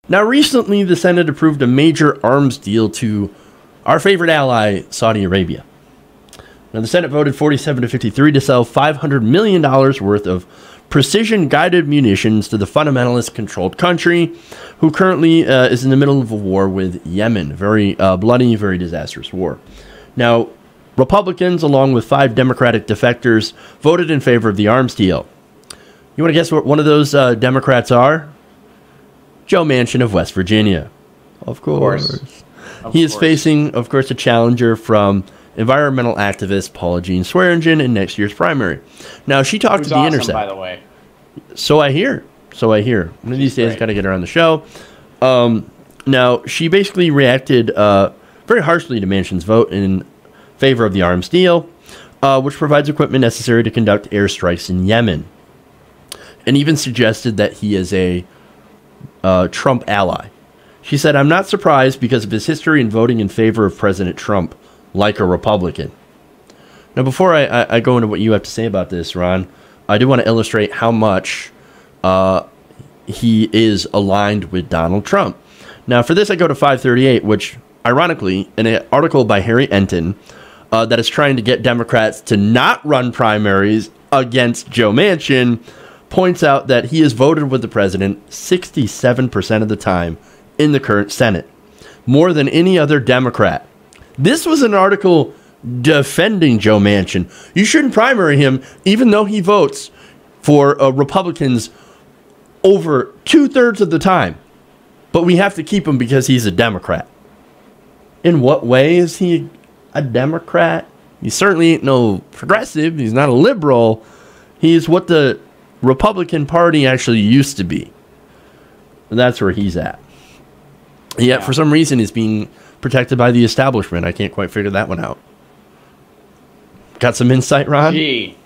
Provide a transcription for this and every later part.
Now, recently, the Senate approved a major arms deal to our favorite ally, Saudi Arabia. Now, the Senate voted 47 to 53 to sell $500 million worth of precision-guided munitions to the fundamentalist-controlled country, who currently is in the middle of a war with Yemen. Very bloody, very disastrous war. Now, Republicans, along with 5 Democratic defectors, voted in favor of the arms deal. You want to guess what one of those Democrats are? Joe Manchin of West Virginia. Of course. He is facing, of course, a challenger from environmental activist Paula Jean Swearengin in next year's primary. Now, she talked to The Intercept. By the way. So I hear. One of these days, got to get her on the show. Now, she basically reacted very harshly to Manchin's vote in favor of the arms deal, which provides equipment necessary to conduct airstrikes in Yemen, and even suggested that he is a Trump ally. She said, "I'm not surprised because of his history in voting in favor of President Trump, like a Republican." Now, before I go into what you have to say about this, Ron, I do want to illustrate how much he is aligned with Donald Trump. Now, for this, I go to 538, which, ironically, in an article by Harry Enton that is trying to get Democrats to not run primaries against Joe Manchin, points out that he has voted with the president 67% of the time in the current Senate, more than any other Democrat. This was an article defending Joe Manchin. You shouldn't primary him, even though he votes for Republicans over 2/3 of the time. But we have to keep him because he's a Democrat. In what way is he a Democrat? He certainly ain't no progressive. He's not a liberal. He's what the Republican Party actually used to be. And that's where he's at. Yet, for some reason, he's being protected by the establishment. I can't quite figure that one out. Got some insight, Ron? Gee,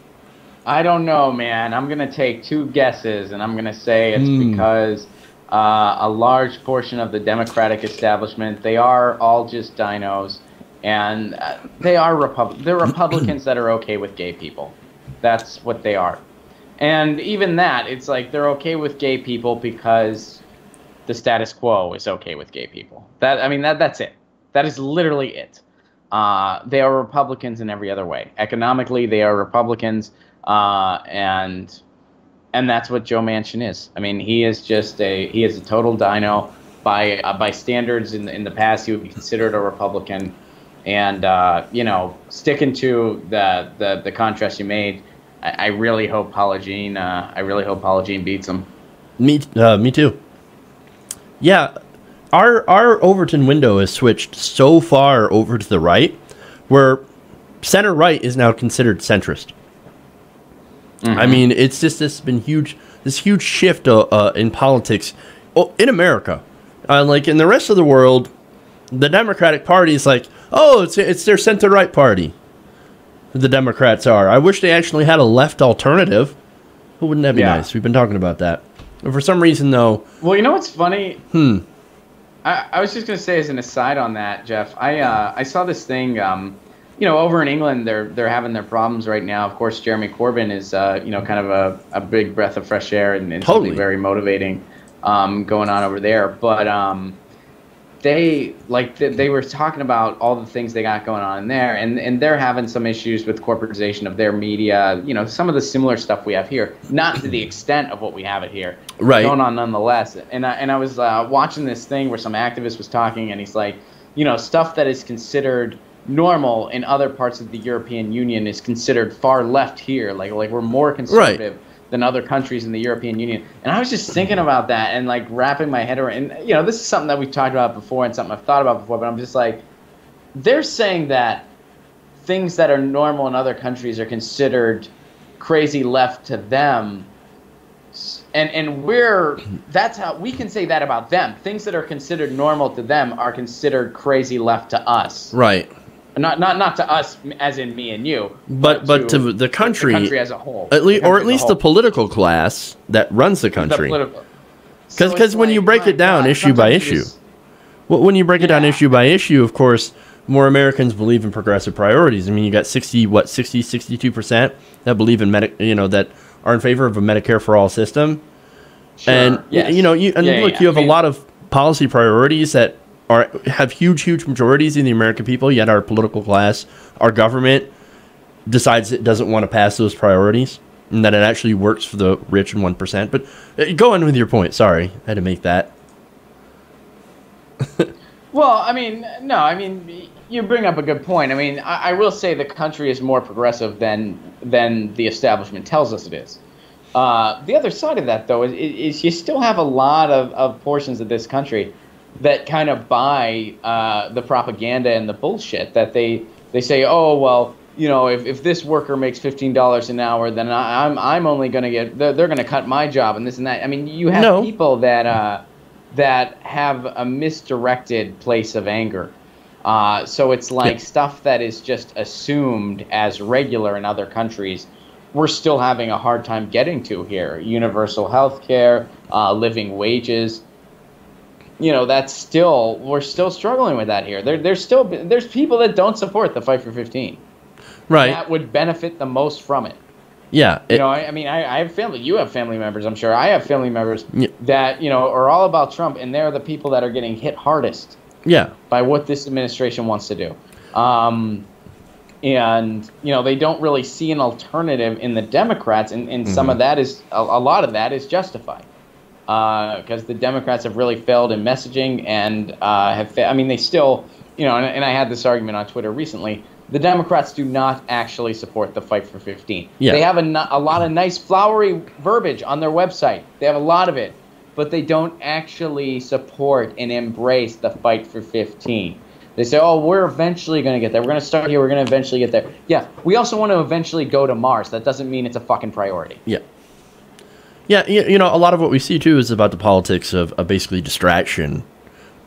I don't know, man. I'm going to take 2 guesses, and I'm going to say it's because a large portion of the Democratic establishment, they are all just dinos, and they're Republicans that are okay with gay people. That's what they are. And even that, it's like they're okay with gay people because the status quo is okay with gay people. That's it. That is literally it. They are Republicans in every other way. Economically, they are Republicans, and that's what Joe Manchin is. I mean, he is a total dino. By standards in the past, he would be considered a Republican. And sticking to the contrast you made, I really hope Paula Jean beats him. Me too. Yeah, our Overton window has switched so far over to the right, where center right is now considered centrist. Mm-hmm. I mean, it's just this huge shift in politics in America. Like in the rest of the world, the Democratic Party is like, oh, it's their center right party. The Democrats are. I wish they actually had a left alternative. Wouldn't that be nice? We've been talking about that. But for some reason, though... Well, you know what's funny? I was just going to say as an aside on that, Jeff, I saw this thing, over in England, they're having their problems right now. Of course, Jeremy Corbyn is, kind of a big breath of fresh air and totally. Something very motivating going on over there. But they were talking about all the things they got going on in there, and they're having some issues with corporatization of their media, some of the similar stuff we have here, not to the extent of what we have it here, right? Going on nonetheless. And I was watching this thing where some activist was talking, and he's like, stuff that is considered normal in other parts of the European Union is considered far left here, like we're more conservative. Right. Than other countries in the European Union. And I was just thinking about that and like wrapping my head around, and this is something that we've talked about before and something I've thought about before, but I'm just like, they're saying that things that are normal in other countries are considered crazy left to them. And that's how we can say that about them. Things that are considered normal to them are considered crazy left to us. Right. Not to us, as in me and you, but to the country as a whole, at least the political class that runs the country. Because when you break it down issue by issue, of course, more Americans believe in progressive priorities. I mean, you got 62% that believe in that are in favor of a Medicare for all system, sure. And you have a lot of policy priorities that have huge majorities in the American people, yet our political class, our government decides it doesn't want to pass those priorities, and that it actually works for the rich and 1%. But go on with your point. Sorry, I had to make that. Well, I mean, no, I mean, you bring up a good point. I mean, I will say the country is more progressive than the establishment tells us it is. The other side of that, though, is you still have a lot of portions of this country that kind of buy the propaganda and the bullshit that they say, oh, well, you know, if this worker makes $15 an hour, then I'm only going to get, they're going to cut my job and this and that. I mean, you have people that have a misdirected place of anger. So it's like stuff that is just assumed as regular in other countries, we're still having a hard time getting to here. Universal health care, living wages. You know, we're still struggling with that here. There's people that don't support the Fight for 15. Right. That would benefit the most from it. Yeah. You know, I mean, I have family. You have family members, I'm sure. I have family members that, you know, are all about Trump, and they're the people that are getting hit hardest by what this administration wants to do. And, you know, they don't really see an alternative in the Democrats, and some of that is, a lot of that is justified. Because the Democrats have really failed in messaging and I mean, they still, you know, and I had this argument on Twitter recently, the Democrats do not actually support the Fight for 15. Yeah. They have a lot of nice flowery verbiage on their website. They have a lot of it, but they don't actually support and embrace the Fight for 15. They say, oh, we're eventually going to get there. We're going to start here. We're going to eventually get there. Yeah, we also want to eventually go to Mars. That doesn't mean it's a fucking priority. Yeah. Yeah, you know, a lot of what we see, too, is about the politics of basically distraction,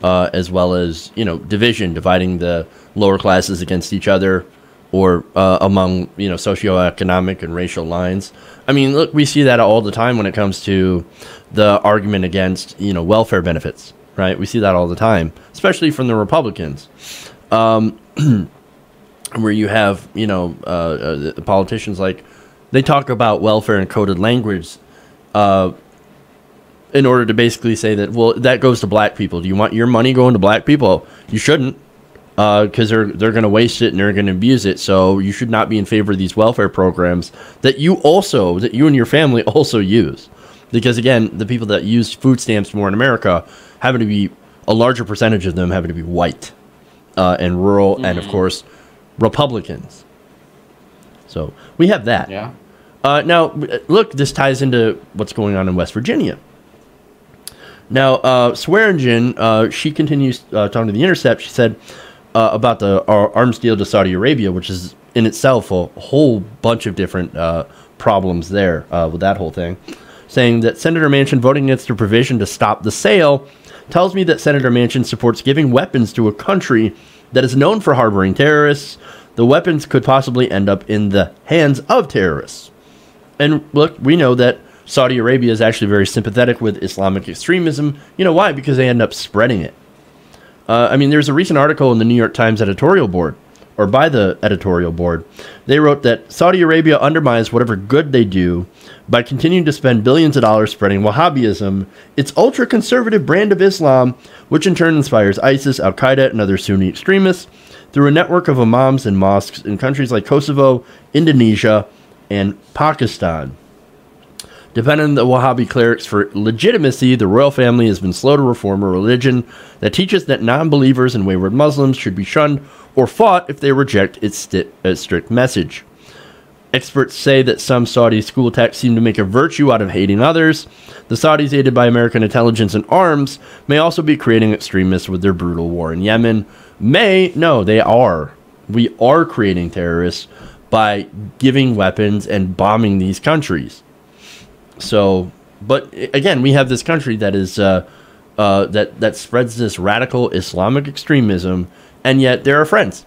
as well as, you know, division, dividing the lower classes against each other or among, you know, socioeconomic and racial lines. I mean, look, we see that all the time when it comes to the argument against, you know, welfare benefits, right? We see that all the time, especially from the Republicans, where you have, you know, the politicians like, they talk about welfare in coded language in order to basically say that, well, that goes to black people. Do you want your money going to black people? You shouldn't, because they're going to waste it and they're going to abuse it. So you should not be in favor of these welfare programs that you and your family also use. Because, again, the people that use food stamps more in America happen to be, a larger percentage of them happen to be white and rural and, of course, Republicans. So we have that. Yeah. Now, look, this ties into what's going on in West Virginia. Now, Swearengin, she continues talking to The Intercept. She said about the arms deal to Saudi Arabia, which is in itself a whole bunch of different problems there with that whole thing, saying that Senator Manchin voting against a provision to stop the sale tells me that Senator Manchin supports giving weapons to a country that is known for harboring terrorists. The weapons could possibly end up in the hands of terrorists. And look, we know that Saudi Arabia is actually very sympathetic with Islamic extremism. You know why? Because they end up spreading it. I mean, there's a recent article in the New York Times editorial board, or by the editorial board. They wrote that Saudi Arabia undermines whatever good they do by continuing to spend billions of dollars spreading Wahhabism, its ultra-conservative brand of Islam, which in turn inspires ISIS, Al-Qaeda, and other Sunni extremists through a network of imams and mosques in countries like Kosovo, Indonesia, and Pakistan. Depending on the Wahhabi clerics for legitimacy, the royal family has been slow to reform a religion that teaches that non-believers and wayward Muslims should be shunned or fought if they reject its strict message. Experts say that some Saudi school texts seem to make a virtue out of hating others. The Saudis, aided by American intelligence and arms, may also be creating extremists with their brutal war in Yemen. They are. We are creating terrorists by giving weapons and bombing these countries. So, but again, we have this country that is that spreads this radical Islamic extremism, and yet there are friends.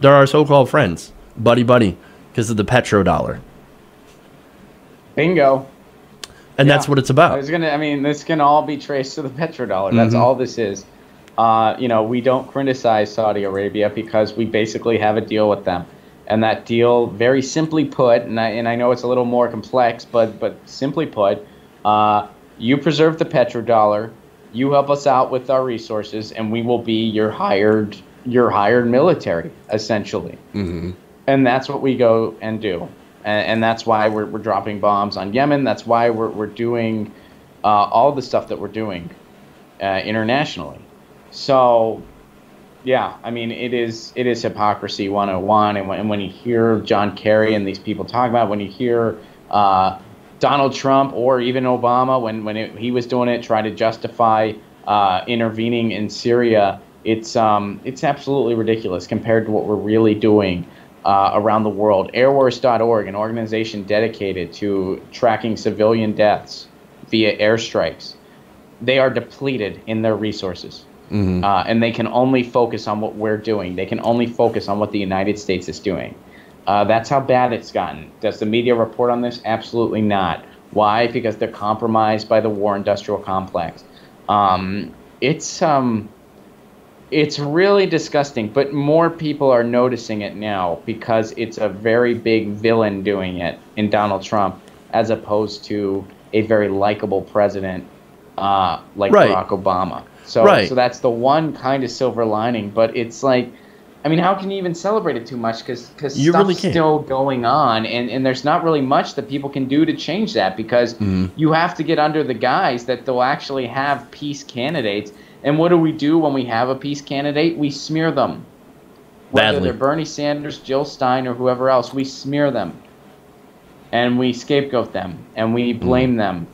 There are so-called friends, buddy, because of the petrodollar. Bingo. And that's what it's about. This can all be traced to the petrodollar. That's all this is. You know, we don't criticize Saudi Arabia because we basically have a deal with them. And that deal, very simply put, and I know it's a little more complex, but simply put, you preserve the petrodollar, You help us out with our resources, and we will be your hired military, essentially. Mm-hmm. And that's what we go and do. And that's why we're dropping bombs on Yemen. That's why we're doing all the stuff that we're doing internationally. So, yeah, I mean, it is hypocrisy 101. And when you hear John Kerry and these people talk about it, when you hear Donald Trump or even Obama, when he was doing it, try to justify intervening in Syria, it's absolutely ridiculous compared to what we're really doing around the world. Airwars.org, an organization dedicated to tracking civilian deaths via airstrikes, they are depleted in their resources. Mm-hmm. And they can only focus on what we're doing. They can only focus on what the United States is doing. That's how bad it's gotten. Does the media report on this? Absolutely not. Why? Because they're compromised by the war industrial complex. It's really disgusting, but more people are noticing it now because it's a very big villain doing it in Donald Trump, as opposed to a very likable president like Barack Obama. So that's the one kind of silver lining, but it's like, I mean, how can you even celebrate it too much? Because stuff's really still going on, and there's not really much that people can do to change that, because you have to get under the guise that they'll actually have peace candidates. And what do we do when we have a peace candidate? We smear them. Whether they're Bernie Sanders, Jill Stein, or whoever else, we smear them. And we scapegoat them, and we blame them.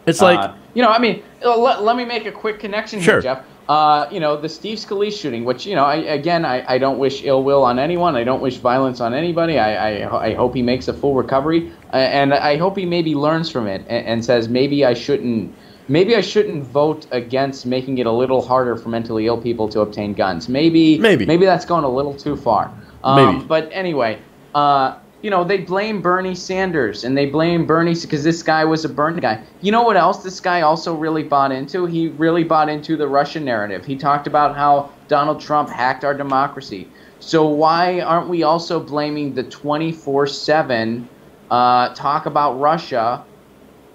It's like... I mean, let me make a quick connection here, Jeff. The Steve Scalise shooting, which, I don't wish ill will on anyone. I don't wish violence on anybody. I hope he makes a full recovery. And I hope he maybe learns from it and says, maybe I shouldn't vote against making it a little harder for mentally ill people to obtain guns. Maybe that's going a little too far. But anyway, they blame Bernie Sanders, and they blame Bernie because this guy was a Bernie guy. You know what else this guy also really bought into? He really bought into the Russian narrative. He talked about how Donald Trump hacked our democracy. So why aren't we also blaming the 24/7 talk about Russia,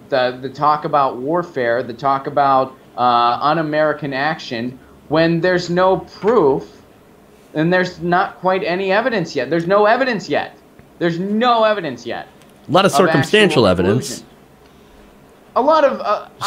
the talk about warfare, the talk about un-American action, when there's no proof and there's not quite any evidence yet? There's no evidence yet. There's no evidence yet. A lot of circumstantial evidence. A lot of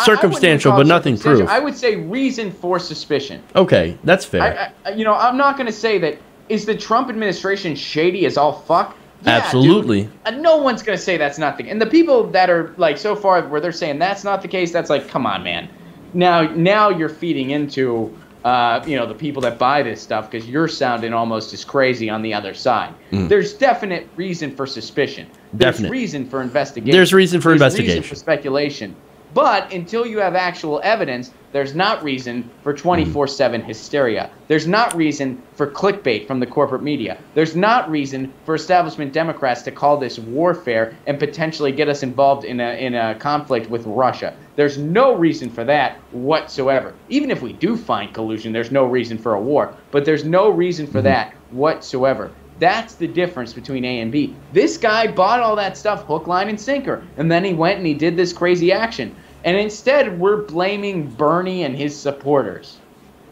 circumstantial, but nothing proof. I would say reason for suspicion. Okay, that's fair. I'm not going to say that. Is the Trump administration shady as all fuck? Yeah, absolutely. Dude. No one's going to say that's not the case. And the people that are like so far where they're saying that's not the case, that's like, come on, man. Now you're feeding into the people that buy this stuff, because you're sounding almost as crazy on the other side. There's definite reason for suspicion. There's reason for investigation. There's reason for investigation. Reason for speculation. But until you have actual evidence, there's not reason for 24/7 hysteria. There's not reason for clickbait from the corporate media. There's not reason for establishment Democrats to call this warfare and potentially get us involved in a conflict with Russia. There's no reason for that whatsoever. Even if we do find collusion, there's no reason for a war. But there's no reason for that whatsoever. That's the difference between A and B. This guy bought all that stuff hook, line, and sinker, and then he went and he did this crazy action. And instead, we're blaming Bernie and his supporters.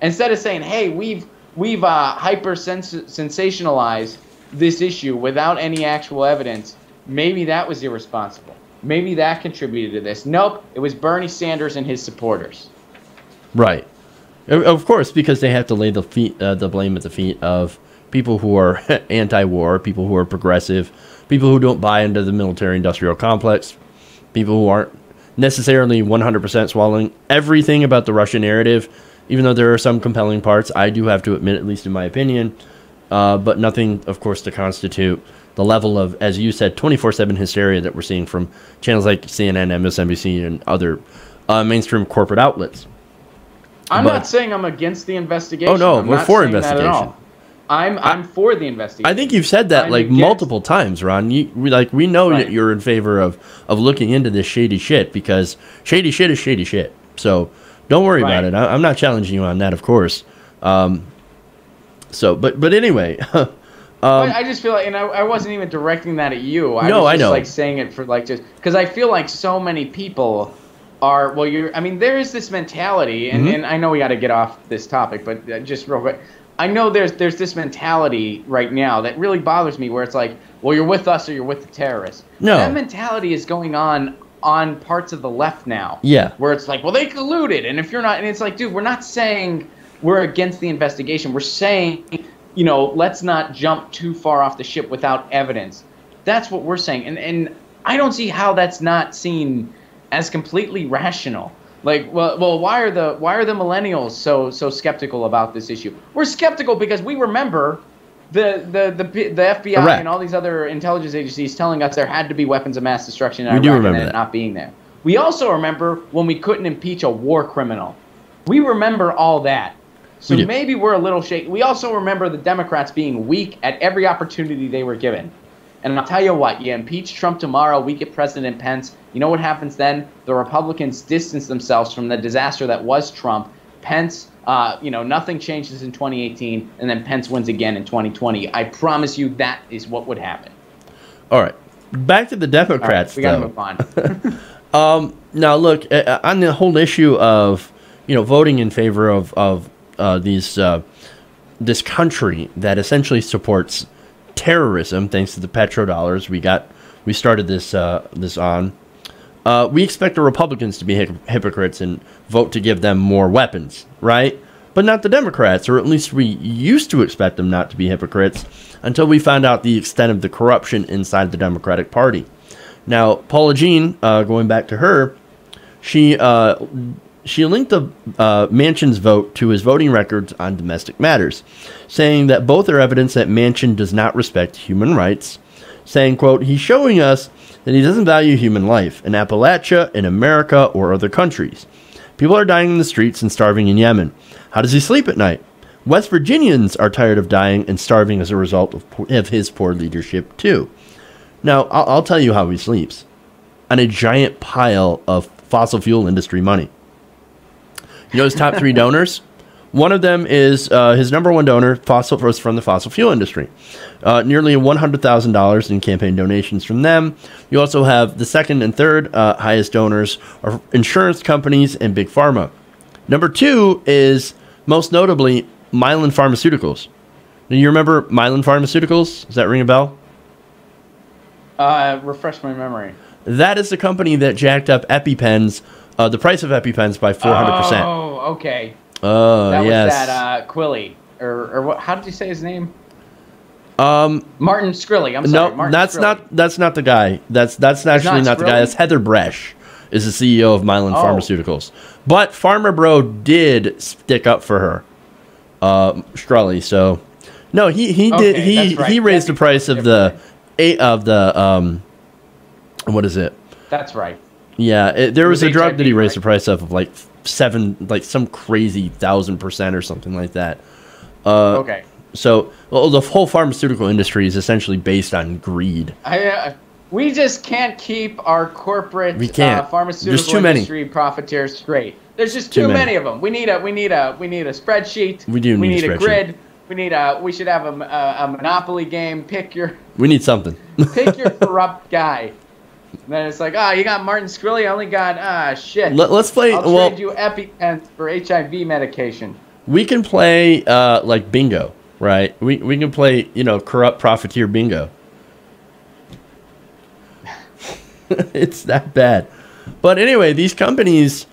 Instead of saying, hey, we've hyper-sensationalized this issue without any actual evidence, maybe that was irresponsible. Maybe that contributed to this. Nope, it was Bernie Sanders and his supporters. Right. Of course, because they have to lay the blame at the feet of people who are anti-war, people who are progressive, people who don't buy into the military-industrial complex, people who aren't necessarily 100% swallowing everything about the Russian narrative, even though there are some compelling parts, I do have to admit, at least in my opinion, but nothing, of course, to constitute the level of, as you said, 24/7 hysteria that we're seeing from channels like CNN, MSNBC, and other mainstream corporate outlets. I'm not saying I'm against the investigation. Oh, no, we're for investigation. I'm for the investigation. I think you've said that multiple times, Ron. We know that you're in favor of looking into this shady shit, because shady shit is shady shit. So don't worry about it. I'm not challenging you on that, of course. But anyway. I just feel like, and I wasn't even directing that at you. I was just saying it for just because I feel like so many people are, well, I mean, there is this mentality, and I know we got to get off this topic, but just real quick, I know there's this mentality right now that really bothers me, where it's like, well, you're with us or you're with the terrorists. No. That mentality is going on parts of the left now. Yeah. Where it's like, well, they colluded, and if you're not, and it's like, dude, we're not saying we're against the investigation. We're saying, you know, let's not jump too far off the ship without evidence. That's what we're saying, and I don't see how that's not seen as completely rational. Like, well, why are the millennials so skeptical about this issue? We're skeptical because we remember the FBI Iraq. and all these other intelligence agencies telling us there had to be weapons of mass destruction in Iraq, do remember and that. it not being there. We also remember when we couldn't impeach a war criminal. We remember all that. So maybe we're a little shaky. We also remember the Democrats being weak at every opportunity they were given. And I'll tell you what, you impeach Trump tomorrow, we get President Pence. You know what happens then? The Republicans distance themselves from the disaster that was Trump. Pence, nothing changes in 2018, and then Pence wins again in 2020. I promise you that is what would happen. All right. Back to the Democrats, we got to move on. Now, look, on the whole issue of, voting in favor of this country that essentially supports terrorism, thanks to the petrodollars we started this on. We expect the Republicans to be hypocrites and vote to give them more weapons, right? But not the Democrats, or at least we used to expect them not to be hypocrites until we found out the extent of the corruption inside the Democratic Party. Now, Paula Jean, going back to her, she linked Manchin's vote to his voting records on domestic matters, saying that both are evidence that Manchin does not respect human rights, saying, quote, he's showing us that he doesn't value human life in Appalachia, in America, or other countries. People are dying in the streets and starving in Yemen. How does he sleep at night? West Virginians are tired of dying and starving as a result of his poor leadership, too. Now, I'll tell you how he sleeps. On a giant pile of fossil fuel industry money. You know his top 3 donors? One of them is his number one donor, from the fossil fuel industry. Nearly $100,000 in campaign donations from them. You also have the second and third highest donors are insurance companies and big pharma. Number 2 is, most notably, Mylan Pharmaceuticals. Do you remember Mylan Pharmaceuticals? Does that ring a bell? Refresh my memory. That is the company that jacked up EpiPens, the price of EpiPens by 400%. Oh, okay. That was that Quilly, or what? How did you say his name? Martin Shkreli. I'm sorry. No, that's not the guy. That's actually not the guy. That's Heather Bresch, is the CEO of Mylan Pharmaceuticals. But Farmer Bro did stick up for her, Shkreli. So no, he did. He raised the price of the what is it? That's right. Yeah, there was a drug that he raised the price of like some crazy 1,000% or something like that. Okay. So the whole pharmaceutical industry is essentially based on greed. We just can't keep our corporate pharmaceutical industry profiteers straight. There's just too many of them. We need a spreadsheet. We need a grid. We should have a Monopoly game. We need something. Pick your corrupt guy. And then it's like, you got Martin Shkreli. I only got, shit. Let's play. I'll trade you EpiPens for HIV medication. We can play like bingo, right? We can play, corrupt profiteer bingo. It's that bad. But anyway, these companies,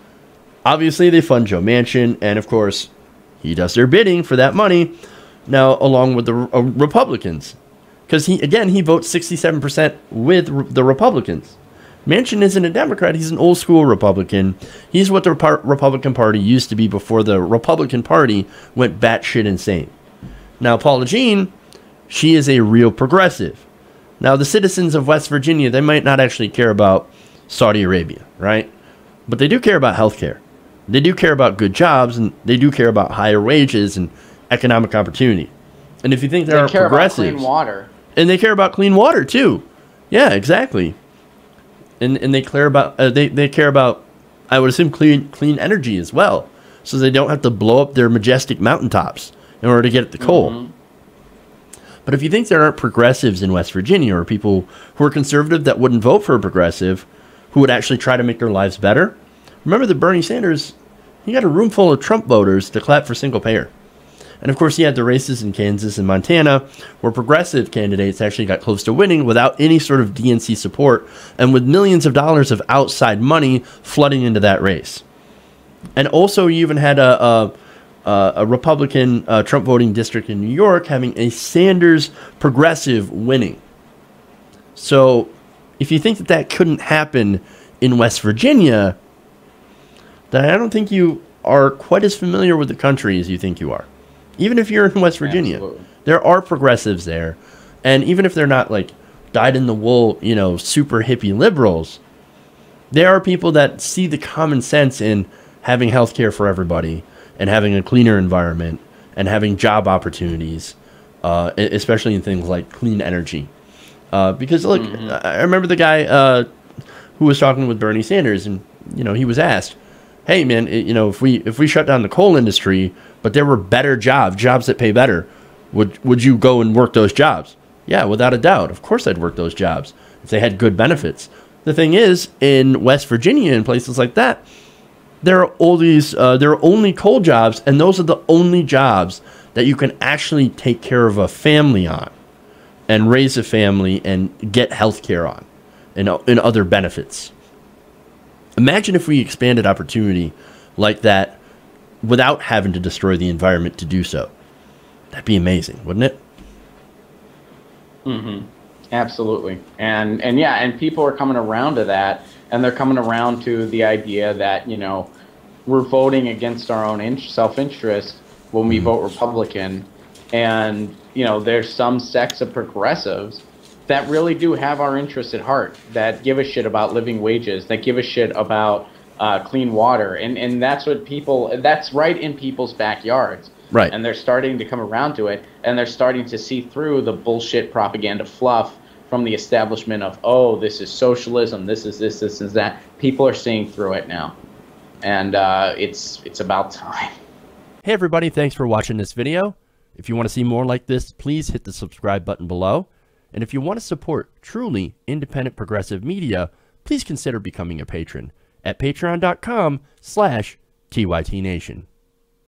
obviously they fund Joe Manchin, and of course, he does their bidding for that money. Now, along with the Republicans. Because he votes 67% with the Republicans. Manchin isn't a Democrat. He's an old school Republican. He's what the Republican Party used to be before the Republican Party went batshit insane. Now, Paula Jean, she is a real progressive. Now, the citizens of West Virginia, they might not actually care about Saudi Arabia, right? But they do care about healthcare. They do care about good jobs, and they do care about higher wages and economic opportunity. And if you think there are progressives... They care about clean water. And they care about clean water too. Yeah, exactly. And they care about they care about, I would assume, clean energy as well, so they don't have to blow up their majestic mountaintops in order to get at the coal. Mm-hmm. But if you think there aren't progressives in West Virginia, or people who are conservative that wouldn't vote for a progressive, who would actually try to make their lives better, remember that Bernie Sanders, he got a room full of Trump voters to clap for single payer. And of course, he had the races in Kansas and Montana where progressive candidates actually got close to winning without any sort of DNC support and with millions of dollars of outside money flooding into that race. And also, you even had a Republican Trump voting district in New York having a Sanders progressive winning. So if you think that that couldn't happen in West Virginia, then I don't think you are quite as familiar with the country as you think you are. Even if you're in West Virginia, absolutely, there are progressives there. And even if they're not like dyed-in-the-wool, you know, super hippie liberals, there are people that see the common sense in having health care for everybody and having a cleaner environment and having job opportunities, especially in things like clean energy. Because, look, I remember the guy who was talking with Bernie Sanders, and, you know, he was asked, hey, man, you know, if we shut down the coal industry, but there were better jobs that pay better, would you go and work those jobs? Yeah, without a doubt. Of course I'd work those jobs if they had good benefits. The thing is, in West Virginia and places like that, there are only coal jobs, and those are the only jobs that you can actually take care of a family on and raise a family and get health care on and other benefits. Imagine if we expanded opportunity like that without having to destroy the environment to do so. That'd be amazing, wouldn't it? Absolutely. And yeah, and people are coming around to that, and they're coming around to the idea that, you know, we're voting against our own self-interest when we vote Republican. And, you know, there's some sects of progressives that really do have our interests at heart, that give a shit about living wages, that give a shit about clean water. And that's what that's right in people's backyards. Right. And they're starting to come around to it, and they're starting to see through the bullshit propaganda fluff from the establishment of, oh, this is socialism, this is this is that. People are seeing through it now. And it's about time. Hey, everybody. Thanks for watching this video. If you want to see more like this, please hit the subscribe button below. And if you want to support truly independent progressive media, please consider becoming a patron at patreon.com/TYTNation.